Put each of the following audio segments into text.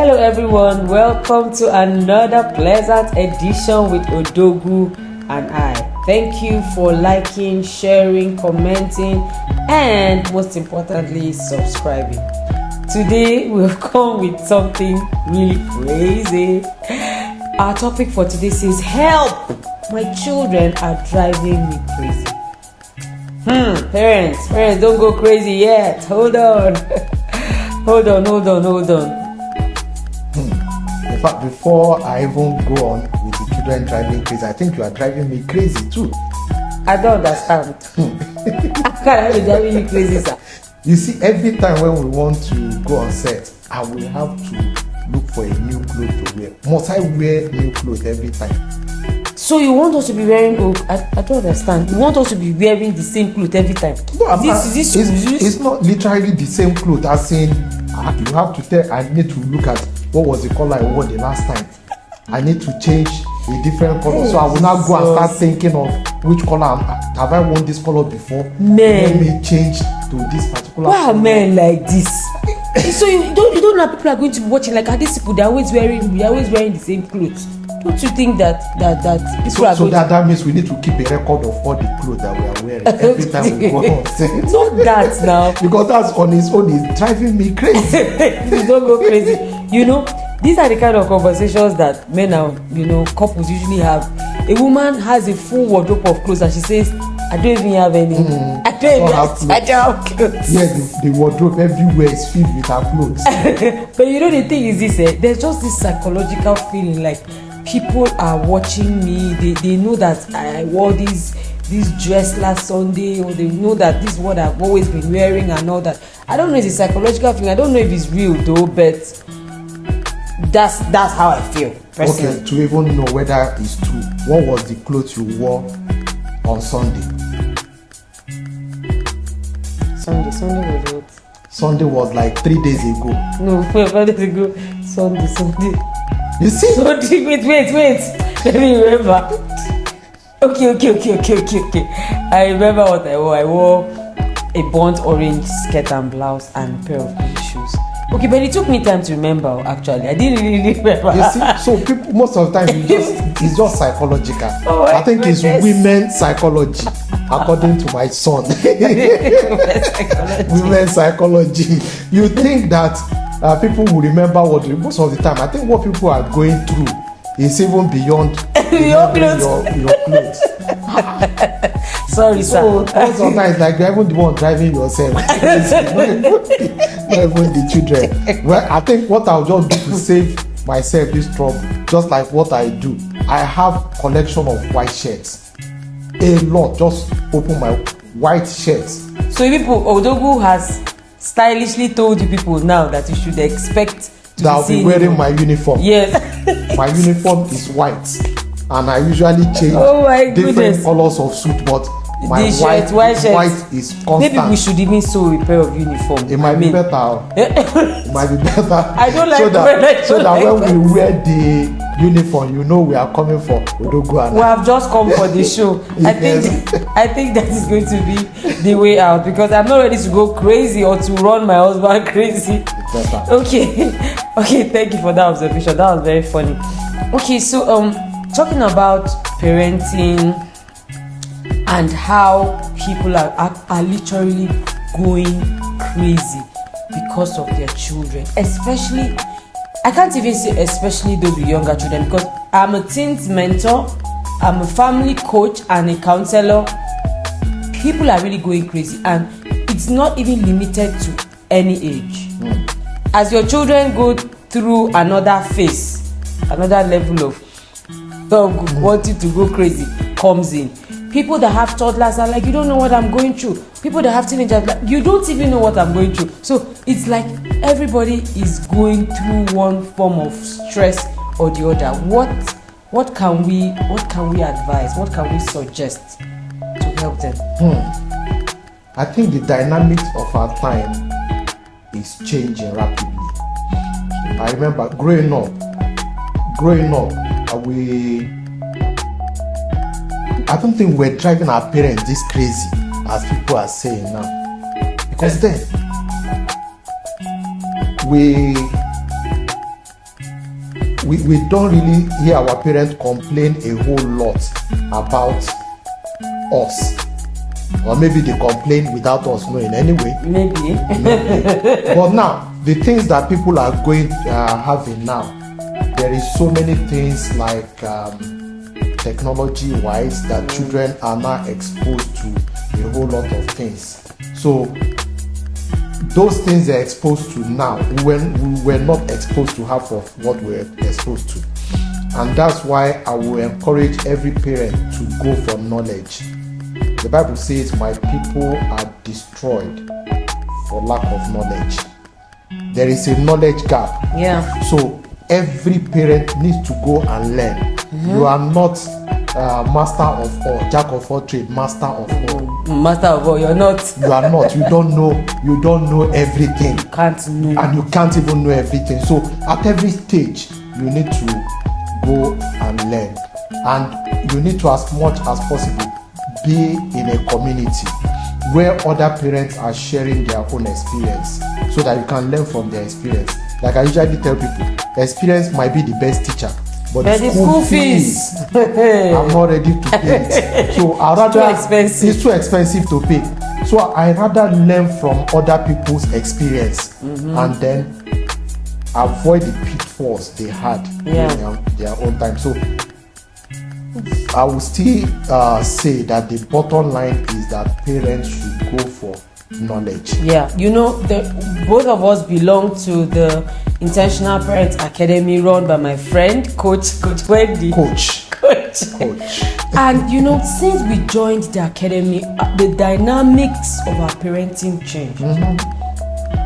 Hello everyone, welcome to another pleasant edition with Odogwu and I. Thank you for liking, sharing, commenting, and most importantly, subscribing. Today we'll come with something really crazy. Our topic for today says, help! My children are driving me crazy. Parents, don't go crazy yet. Hold on. hold on. In fact, before I even go on with the children driving crazy, I think you are driving me crazy too. I don't understand. How can I be driving you crazy, sir? You see, every time when we want to go on set, I will have to look for a new clothes to wear. Must I wear new clothes every time? So you want us to be wearing I don't understand. You want us to be wearing the same clothes every time? No, it's not literally the same clothes. As in, you have to tell. I need to look at what was the color I wore the last time. I need to change a different color. So I will now go and start thinking of which color have I worn this color before. Let me change to this particular. Why are men like this? So you don't know people are going to be watching, like, are these people they're always wearing the same clothes? Don't you think that people are so that means we need to keep a record of all the clothes that we are wearing every time we go on set? Not that now. Because that's on its own is driving me crazy. You don't go crazy. These are the kind of conversations that men and couples usually have. A woman has a full wardrobe of clothes and she says, I don't even have any. I don't have clothes. Yes, the wardrobe everywhere is filled with her clothes. But the thing is this, there's just this psychological feeling like people are watching me. They know that I wore this dress last Sunday, or they know that this is what I've always been wearing and all that. I don't know if it's a psychological thing. I don't know if it's real though, but that's how I feel personally. Okay, to even know whether it's true, what was the clothes you wore on Sunday? Sunday was what? Sunday was like 3 days ago. No, 4 days ago. Sunday. You see? Sunday, wait. Let me remember. Okay. I remember what I wore. I wore a burnt orange skirt and blouse and a pair of blue shoes. Okay, but it took me time to remember, actually. I didn't really remember. You see? So people, most of the time, it's just psychological. Oh, I think it's women's psychology, according to my son. Women's psychology. You think that people will remember most of the time. I think what people are going through is even beyond your clothes. Your clothes. Sorry, so sometimes like you're even the one driving yourself. not even the children. Well, I think what I'll just do to save myself this trouble, just like what I do, I have collection of white shirts. A lot. Just open my white shirts. So people, Odogwu has stylishly told you people now that you should expect that I'll be wearing my uniform. Yes. My uniform is white, and I usually change different colors of suit, but my white is constant. Maybe we should even sew a pair of uniform. It might be better. It might be better. I don't like so that when we wear the uniform, we are coming for Odogwu and we have just come for the show. Yes. I think that is going to be the way out, because I'm not ready to go crazy or to run my husband crazy. Okay, thank you for that observation. That was very funny. Okay, so talking about parenting and how people are literally going crazy because of their children, especially, I can't even say especially those with younger children, because I'm a teens mentor, I'm a family coach and a counselor. People are really going crazy, and it's not even limited to any age. As your children go through another phase, another level of wanting to go crazy comes in. People that have toddlers are like, you don't know what I'm going through. People that have teenagers, like, you don't even know what I'm going through. So it's like everybody is going through one form of stress or the other. What can we advise? What can we suggest to help them? I think the dynamics of our time is changing rapidly. I remember growing up, I don't think we're driving our parents this crazy as people are saying now. Because then we we don't really hear our parents complain a whole lot about us, or maybe they complain without us knowing anyway. Maybe. But now the things that people are having now, there is so many things like technology wise that children are now exposed to a whole lot of things. So those things they're exposed to now, when we were not exposed to half of what we're exposed to. And that's why I will encourage every parent to go for knowledge. The Bible says, my people are destroyed for lack of knowledge. There is a knowledge gap. Yeah. So every parent needs to go and learn. Mm-hmm. You are not master of all, jack of all trade, master of all. Master of all, you're not. You are not. You don't know everything. Can't know. And you can't even know everything. So at every stage, you need to go and learn. And you need to, as much as possible, be in a community where other parents are sharing their own experience, so that you can learn from their experience. Like I usually tell people, experience might be the best teacher, but the school fees, I'm not ready to pay it. So I rather, it's too expensive to pay. So I rather learn from other people's experience, and then avoid the pitfalls they had in their own time. So I will still say that the bottom line is that parents should go for knowledge. Yeah, you know, both of us belong to the Intentional Parents Academy run by my friend, Coach Wendy. Coach. And you know, since we joined the academy, the dynamics of our parenting changed.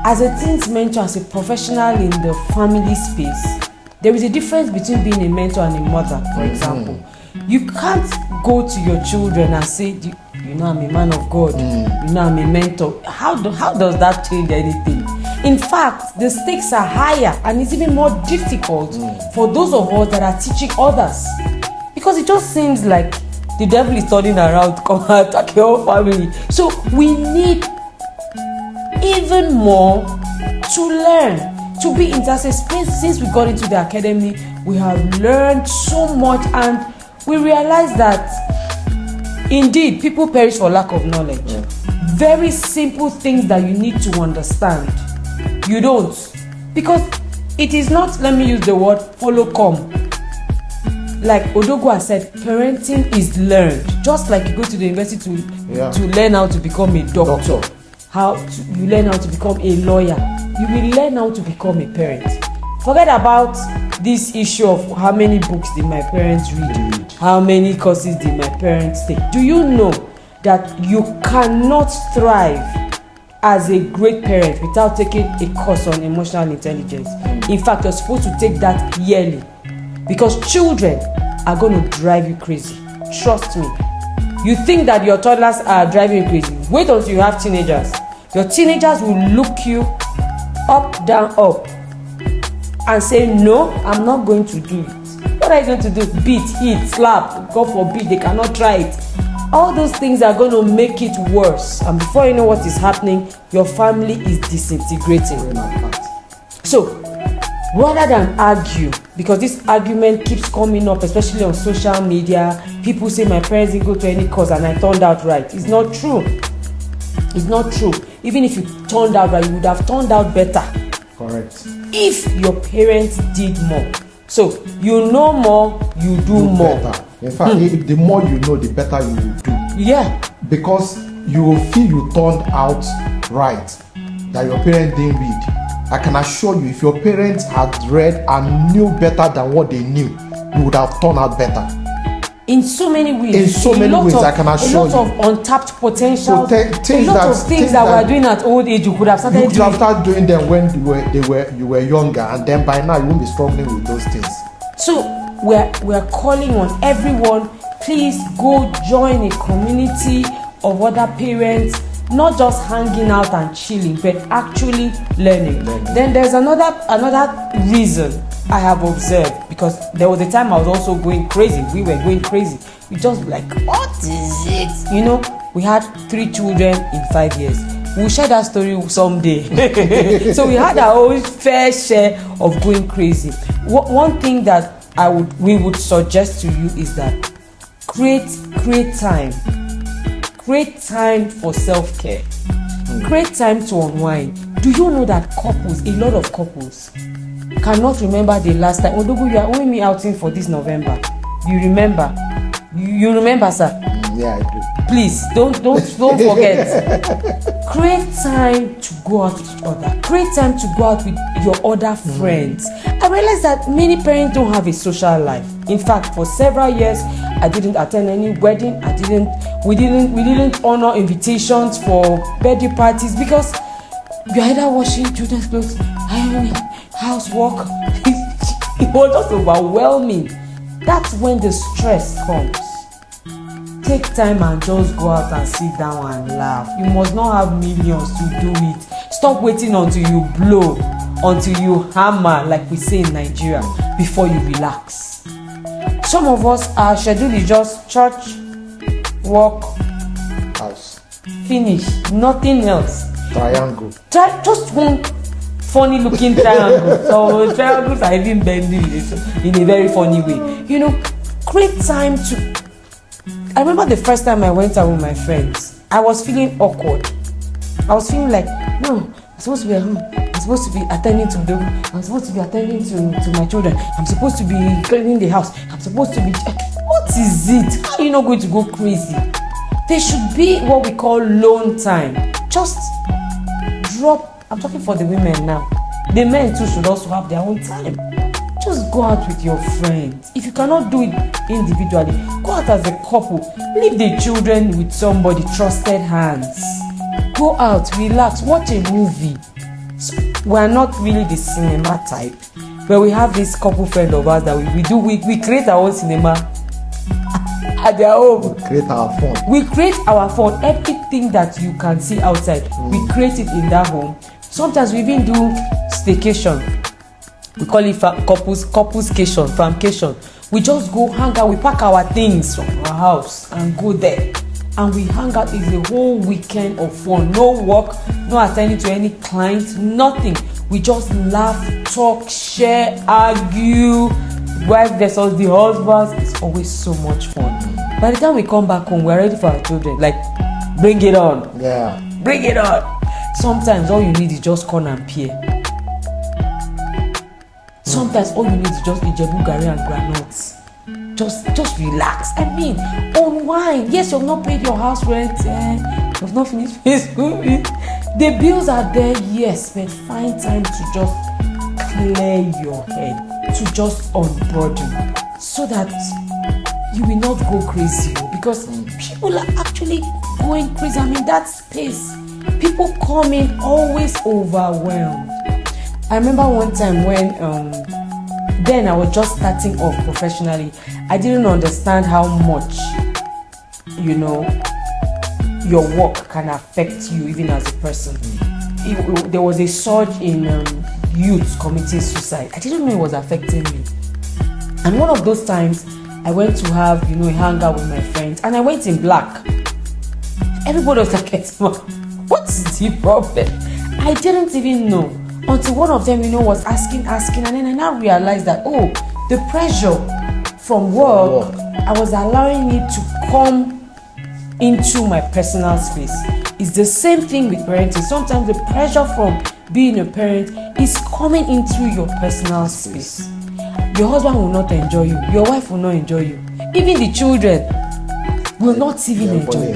As a teens mentor, as a professional in the family space, there is a difference between being a mentor and a mother, for example. You can't go to your children and say, you know, I'm a man of God, you know, I'm a mentor. How does that change anything? In fact, the stakes are higher, and it's even more difficult for those of us that are teaching others. Because it just seems like the devil is turning around to come and attack your family. So we need even more to learn, to be intercessors. Since we got into the academy, we have learned so much, and we realize that indeed people perish for lack of knowledge. Very simple things that you need to understand, you don't, because it is not, let me use the word, follow come. Like Odogwu said, parenting is learned. Just like you go to the university to learn how to become a doctor, you learn how to become a lawyer, you will learn how to become a parent. Forget about this issue of how many books did my parents read, how many courses did my parents take. Do you know that you cannot thrive as a great parent without taking a course on emotional intelligence? In fact, you're supposed to take that yearly, because children are going to drive you crazy. Trust me. You think that your toddlers are driving you crazy. Wait until you have teenagers. Your teenagers will look you up, down, up, and say, no, I'm not going to do it. What are you going to do? Beat, hit, slap, God forbid, they cannot try it. All those things are going to make it worse. And before you know what is happening, your family is disintegrating. So, rather than argue, because this argument keeps coming up, especially on social media, people say my parents didn't go to any course and I turned out right. It's not true. It's not true. Even if you turned out right, you would have turned out better. Correct. If your parents did more. So, you know more, you do more. Better. In fact, the more you know, the better you will do. Yeah. Because you will feel you turned out right, that your parents didn't read. I can assure you, if your parents had read and knew better than what they knew, you would have turned out better. In so many ways. In so many ways, I can assure you. A lot of untapped potential. So a lot of things that we're doing at old age, you could have started doing. You could have started doing them when you were younger, and then by now you won't be struggling with those things. So we're calling on everyone, please go join a community of other parents, not just hanging out and chilling, but actually learning. Then there's another reason I have observed, because there was a time I was also going crazy. We were going crazy. We just like, what is it? You know, we had 3 children in 5 years. We'll share that story someday. So we had our own fair share of going crazy. one thing that we would suggest to you is that create time for self-care. Create time to unwind. Do you know that a lot of couples cannot remember the last time? Odogu, you are owing me outing for this November. You remember? You remember, sir? Yeah, I do. Please don't forget. Create time to go out with each other. Create time to go out with your other friends. I realize that many parents don't have a social life. In fact, for several years, I didn't attend any wedding. We didn't honor invitations for birthday parties because you're either washing children's clothes, ironing, housework. It was just overwhelming. That's when the stress comes. Take time and just go out and sit down and laugh. You must not have millions to do it. Stop waiting until you blow, until you hammer, like we say in Nigeria, before you relax. Some of us, our schedule is just church, work, House. finish, nothing else. Triangle. Try just one funny looking triangle. So triangles are even bending in a very funny way. You know, create time to. I remember the first time I went out with my friends, I was feeling awkward. I was feeling like, no, I'm supposed to be at home. I'm supposed to be attending to I'm supposed to be attending to my children. I'm supposed to be cleaning the house. I'm supposed to be. What is it? How are you not going to go crazy? There should be what we call alone time. Just drop. I'm talking for the women now. The men too should also have their own time. Just go out with your friends. If you cannot do it individually, go out as a couple. Leave the children with somebody, trusted hands. Go out, relax, watch a movie. So, we're not really the cinema type, but we have this couple friend of ours that we create our own cinema at their home. Create our fun. We create our fun. Everything that you can see outside, we create it in that home. Sometimes we even do staycation. We call it couplecation, famcation. We just go hang out. We pack our things from our house and go there, and we hang out. It's a whole weekend of fun. No work, no attending to any clients, nothing. We just laugh, talk, share, argue. Wife versus the husband. It's always so much fun. By the time we come back home, we're ready for our children. Like, bring it on. Yeah. Bring it on. Sometimes all you need is just corn and pear. Sometimes all you need is just Ijebu Gari and granuts. Just relax. I mean, unwind. Yes, you've not paid your house rent. You've not finished paying school fees. The bills are there, yes, but find time to just clear your head, to just unburden, so that you will not go crazy. Because people are actually going crazy. I mean, that space, people come in always overwhelmed. I remember one time when then I was just starting off professionally. I didn't understand how much, your work can affect you even as a person. There was a surge in youth committing suicide. I didn't know it was affecting me. And one of those times, I went to have, a hangout with my friends, and I went in black. Everybody was like, what's the problem? I didn't even know. Until one of them, was asking, and then I now realized that, the pressure from work, I was allowing it to come into my personal space. It's the same thing with parenting. Sometimes the pressure from being a parent is coming into your personal space. Your husband will not enjoy you. Your wife will not enjoy you. Even the children will not even enjoy you.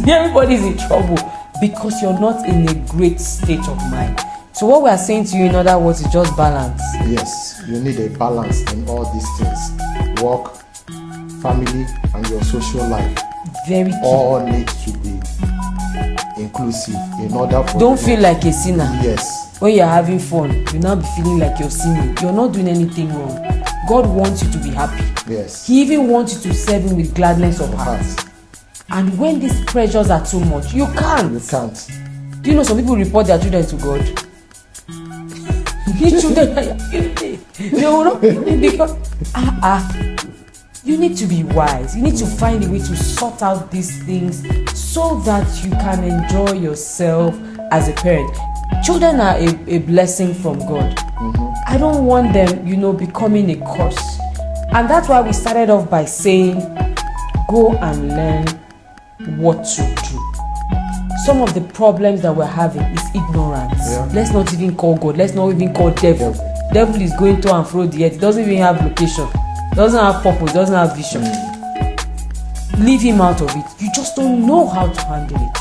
Everybody's in trouble because you're not in a great state of mind. So what we are saying to you, in other words, is just balance. Yes, you need a balance in all these things. Work, family, and your social life. Very key. All need to be inclusive in order for. Don't feel like a sinner. Yes. When you're having fun, you'll not be feeling like you're sinning. You're not doing anything wrong. God wants you to be happy. Yes. He even wants you to serve Him with gladness of heart. And when these pressures are too much, you can't. You can't. Do you know some people report their children to God? These children, they will not, because you need to be wise. You need to find a way to sort out these things so that you can enjoy yourself as a parent. Children are a blessing from God. I don't want them, becoming a curse. And that's why we started off by saying, go and learn what to do. Some of the problems that we're having is ignorance. Yeah. Let's not even call God. Let's not even call devil. Devil is going to and fro the earth. He doesn't even have location. Doesn't have purpose. Doesn't have vision. Leave him out of it. You just don't know how to handle it.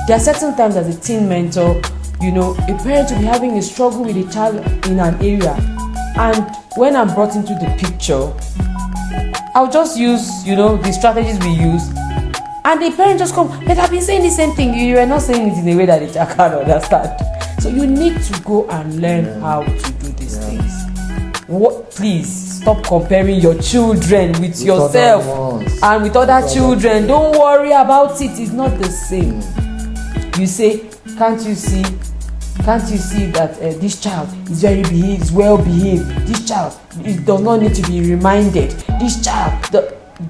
There are certain times as a teen mentor, a parent will be having a struggle with a child in an area, and when I'm brought into the picture, I'll just use, the strategies we use, and the parent just come, but I've been saying the same thing. You are not saying it in a way that the child can understand. So you need to go and learn how to do these things. Please stop comparing your children with yourself and with other children. Don't worry about it. It's not the same. You say, can't you see that this child is very behaved, is well behaved? This child, it does not need to be reminded. This child,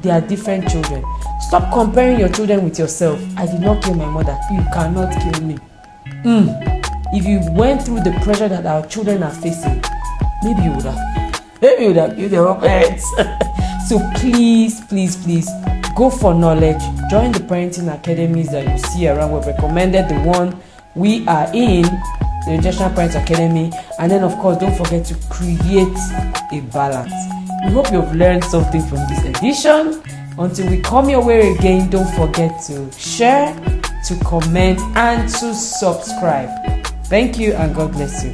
they are different children. Stop comparing your children with yourself. I did not kill my mother. You cannot kill me. If you went through the pressure that our children are facing, maybe you would have killed your own parents. So please, go for knowledge. Join the parenting academies that you see around. We've recommended the one we are in, the Intentional Parents Academy. And then, of course, don't forget to create a balance. We hope you've learned something from this edition. Until we come your way again, don't forget to share, to comment, and to subscribe. Thank you, and God bless you.